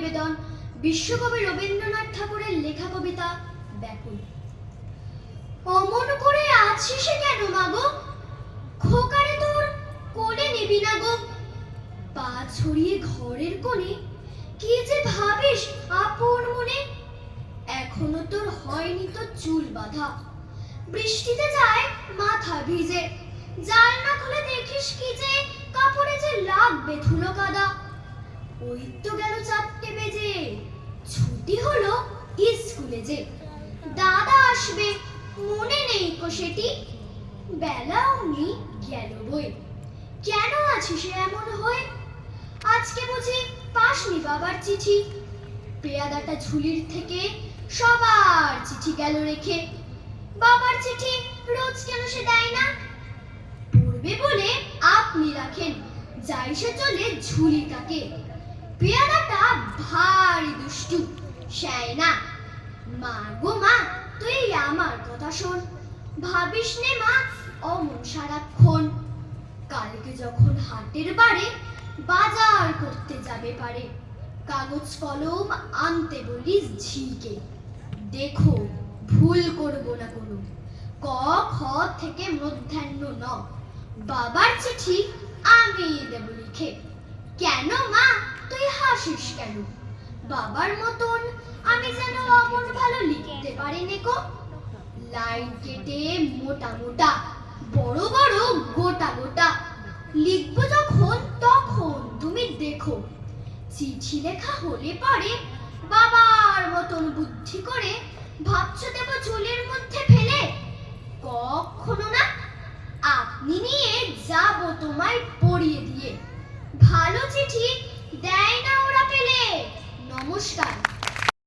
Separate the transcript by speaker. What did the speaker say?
Speaker 1: নিবেদন বিশ্বকবি রবীন্দ্রনাথ ঠাকুরের লেখা কবিতা ব্যাকুল। অমন করে আছিস কেন মাগো, খোকারে তোর কোলে নিবি না গো। পা ছড়িয়ে ঘরের কোণে কি যে ভাবিস আপন মনে। এখনো তোর হয়নি তো চুল বাঁধা, বৃষ্টিতে যায় মাথা ভিজে। জাল না খুলে দেখিস কি যে কাপড়ে যে লাগবে ধুলো কাদা। ওই তো গেল 4টে বেজে, ছুটি হলো স্কুলে যে। দাদা আসবে মনে নেই কো সেটি, বেলা অমনি গেল বই। কেন আছিস এমন হয়ে, আজকে বুঝি পাসনি বাবার চিঠি। পেয়াদাটা ঝুলির থেকে সবার চিঠি গেল রেখে। বাবার চিঠি রোজ কেন সে দেয় না, পড়বে বলে আপনি রাখেন, যাই সে চলে ঝুলি কাকে। পেয়াদাটা ভারী দুষ্টু, শায় না। মা গো মা, তুই আমার কথা শোন, ভাবিস নে মা অমন সারাক্ষণ। কালকে যখন হাটের বারে বাজার করতে যাবে পারে, কাগজ কলম আনতে বলিস ঝিকে। দেখো ভুল করব না কোনো, ক খ থেকে মধ্যাহ্ন ন। বাবার চিঠি আমি দেব লিখে। কেন মা তুই হাসিস কেন, বাবার মতন আমি যেন অমন ভালো লিখতে পারি নেকো। লাইন কেটে মোটা মোটা, বড় বড় গোটা গোটা লিখবো যখন তখন তুমি দেখো। চিঠি লেখা হলে পরে বাবার মতন বুদ্ধি করে ভাবছো দেব ঝোলের মধ্যে ফেলে। কখনো না, আপনি নিয়ে যাব তোমায় পড়িয়ে দিয়ে। ভালো চিঠি দেয় না ওরা পেলে। নমস্কার।